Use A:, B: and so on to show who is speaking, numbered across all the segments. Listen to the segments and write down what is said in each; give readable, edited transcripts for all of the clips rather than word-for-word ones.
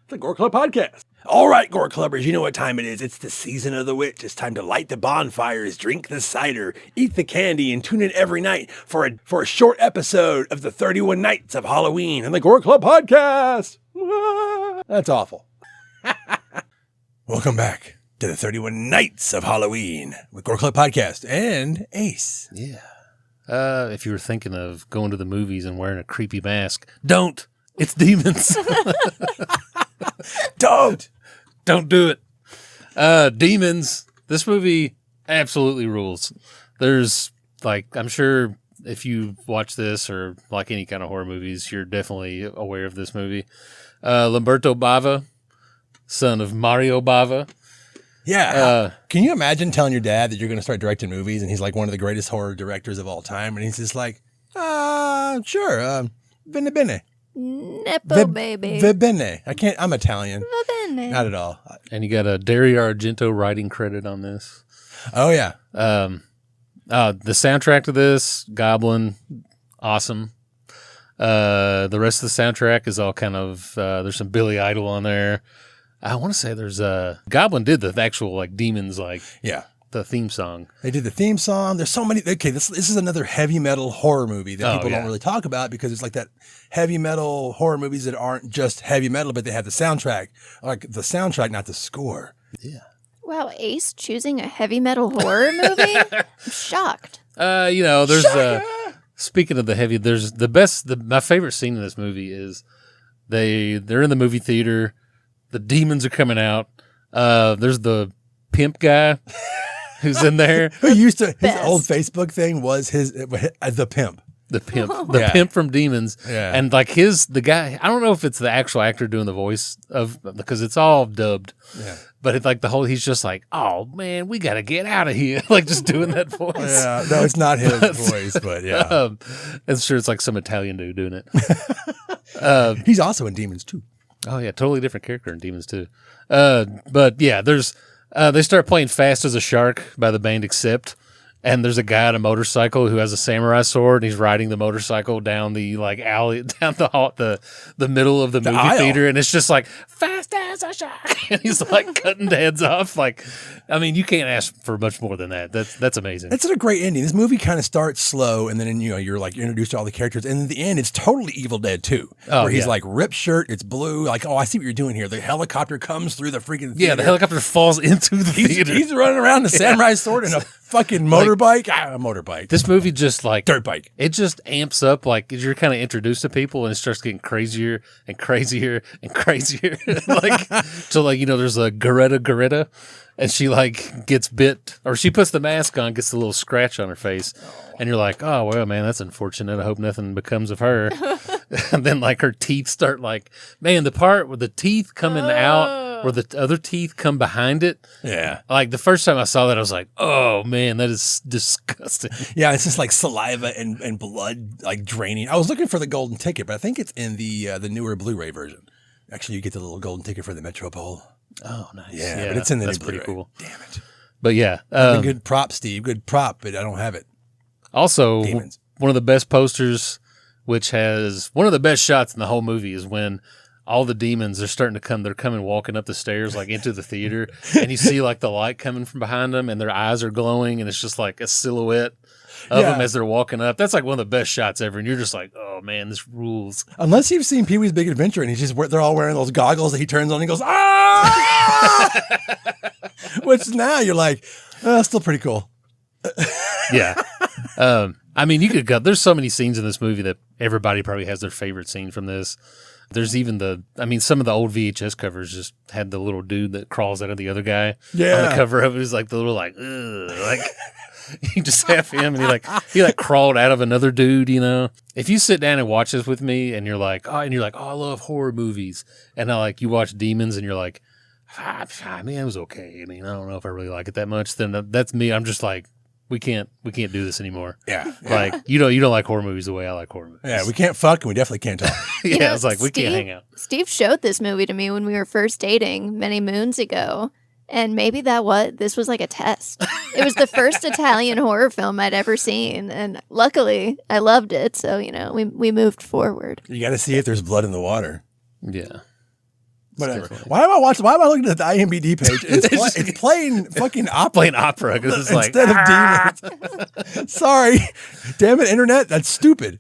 A: the Gore Club Podcast. All right, Gore Clubbers, you know what time it is. It's the season of the witch. It's time to light the bonfires, drink the cider, eat the candy, and tune in every night for a short episode of the 31 Nights of Halloween on the Gore Club Podcast. That's awful. Welcome back to the 31 Nights of Halloween with Gore Club Podcast and Ace.
B: Yeah. If you were thinking of going to the movies and wearing a creepy mask, don't. It's demons. Don't do it. Demons. This movie absolutely rules. There's I'm sure if you watch this or like any kind of horror movies, you're definitely aware of this movie. Lamberto Bava, son of Mario Bava.
A: Yeah. Can you imagine telling your dad that you're going to start directing movies and he's like one of the greatest horror directors of all time? And he's just like, sure. Bene bene.
C: Nepo baby.
A: Bene. I'm Italian.
C: Bene.
A: Not at all.
B: And you got a Dario Argento writing credit on this.
A: Oh, yeah.
B: The soundtrack to this, Goblin, awesome. The rest of the soundtrack is all kind of, there's some Billy Idol on there. I want to say there's Goblin did the actual demons
A: yeah.
B: The theme song.
A: They did the theme song. There's so many. Okay, this is another heavy metal horror movie that people don't really talk about because it's like that heavy metal horror movies that aren't just heavy metal, but they have the soundtrack. Like the soundtrack, not the score.
B: Yeah.
C: Wow, Ace choosing a heavy metal horror movie? I'm shocked.
B: There's speaking of the heavy, there's my favorite scene in this movie is they're in the movie theater, the demons are coming out. There's the pimp guy who's in there.
A: Who used to, his old Facebook thing was the pimp.
B: The pimp from Demons.
A: Yeah.
B: And the guy, I don't know if it's the actual actor doing the voice because it's all dubbed.
A: Yeah.
B: But it's he's just like, oh man, we got to get out of here. Just doing that voice.
A: Yeah. No, it's not his voice, but yeah.
B: I'm sure it's like some Italian dude doing it.
A: He's also in Demons too.
B: Oh yeah. Totally different character in Demons too. But yeah, they start playing Fast as a Shark by the band Accept. And there's a guy on a motorcycle who has a samurai sword, and he's riding the motorcycle down the alley, down the middle of the movie
A: aisle.
B: theater, and it's just fast as a shark, and he's cutting heads off. You can't ask for much more than that. That's amazing.
A: It's a great ending. This movie kind of starts slow, and then you're introduced to all the characters, and in the end, it's totally Evil Dead 2, where he's ripped shirt, it's blue, I see what you're doing here. The helicopter comes through the freaking theater.
B: Yeah, the helicopter falls into the theater.
A: He's running around the samurai sword and a fucking motorbike. A motorbike.
B: This movie just
A: dirt bike.
B: It just amps up as you're kind of introduced to people, and it starts getting crazier and crazier and crazier. Till there's a Goretta, and she gets bit, or she puts the mask on, gets a little scratch on her face, and you're like, oh well, man, that's unfortunate. I hope nothing becomes of her. And then her teeth start the part with the teeth coming out. Where the other teeth come behind it.
A: Yeah.
B: The first time I saw that, I was like, oh, man, that is disgusting.
A: Yeah, it's just saliva and blood draining. I was looking for the golden ticket, but I think it's in the newer Blu-ray version. Actually, you get the little golden ticket for the Metropole.
B: Oh, nice.
A: Yeah, but it's in the
B: That's
A: new
B: pretty
A: Blu-ray.
B: cool.
A: Damn it.
B: But yeah.
A: Good prop, Steve. Good prop, but I don't have it.
B: Also,
A: Demons.
B: One of the best posters, which has one of the best shots in the whole movie, is when all the demons are starting to come. They're coming walking up the stairs into the theater, and you see the light coming from behind them, and their eyes are glowing, and it's just a silhouette of them as they're walking up. That's one of the best shots ever, and you're just like, oh man, this rules.
A: Unless you've seen Pee-wee's Big Adventure, and they're all wearing those goggles that he turns on and he goes, ah! Which now you're like, that's still pretty cool.
B: Yeah. You could go. There's so many scenes in this movie that everybody probably has their favorite scene from this. There's even some of the old VHS covers just had the little dude that crawls out of the other guy on the cover of it. It was the little ugh, you just have him, and he crawled out of another dude. If you sit down and watch this with me, and you're like, oh, I love horror movies, and now you watch Demons, and you're like, man, it was okay. I don't know if I really like it that much. Then that's me. I'm just like, we can't do this anymore.
A: Yeah.
B: You don't like horror movies the way I like horror movies.
A: Yeah, we can't fuck and we definitely can't talk.
B: Yeah, it's we can't hang out.
C: Steve showed this movie to me when we were first dating many moons ago. And maybe this was a test. It was the first Italian horror film I'd ever seen. And luckily, I loved it. So, we moved forward.
A: You got to see if there's blood in the water.
B: Yeah.
A: Whatever.
B: definitely-
A: Why am I looking at the IMDb page? It's playing fucking opera
B: Playing opera because it's like
A: instead of demons. Sorry. Damn it, internet. That's stupid.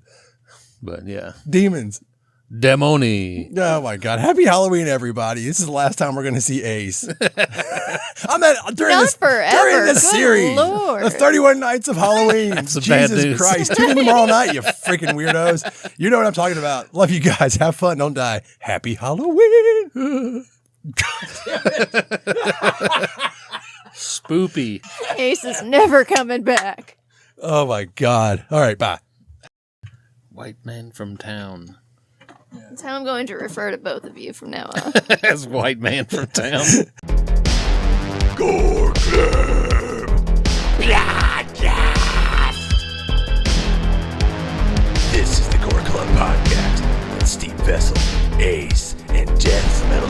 B: But yeah,
A: Demons.
B: Demoni.
A: Oh my God. Happy Halloween, everybody. This is the last time we're going to see Ace. during
C: Not forever.
A: During this
C: Good
A: series.
C: Lord.
A: The 31 Nights of Halloween.
B: That's some bad
A: Jesus
B: news.
A: Christ. Tune in tomorrow night, you freaking weirdos. You know what I'm talking about. Love you guys. Have fun. Don't die. Happy Halloween.
B: Spoopy.
C: Ace is never coming back.
A: Oh my God. All right. Bye.
B: White man from town.
C: That's how I'm going to refer to both of you from now on.
B: As white man from town.
A: Gore Club.
D: This is the Gore Club Podcast with Steve Vessell, Ace, and Deathmetal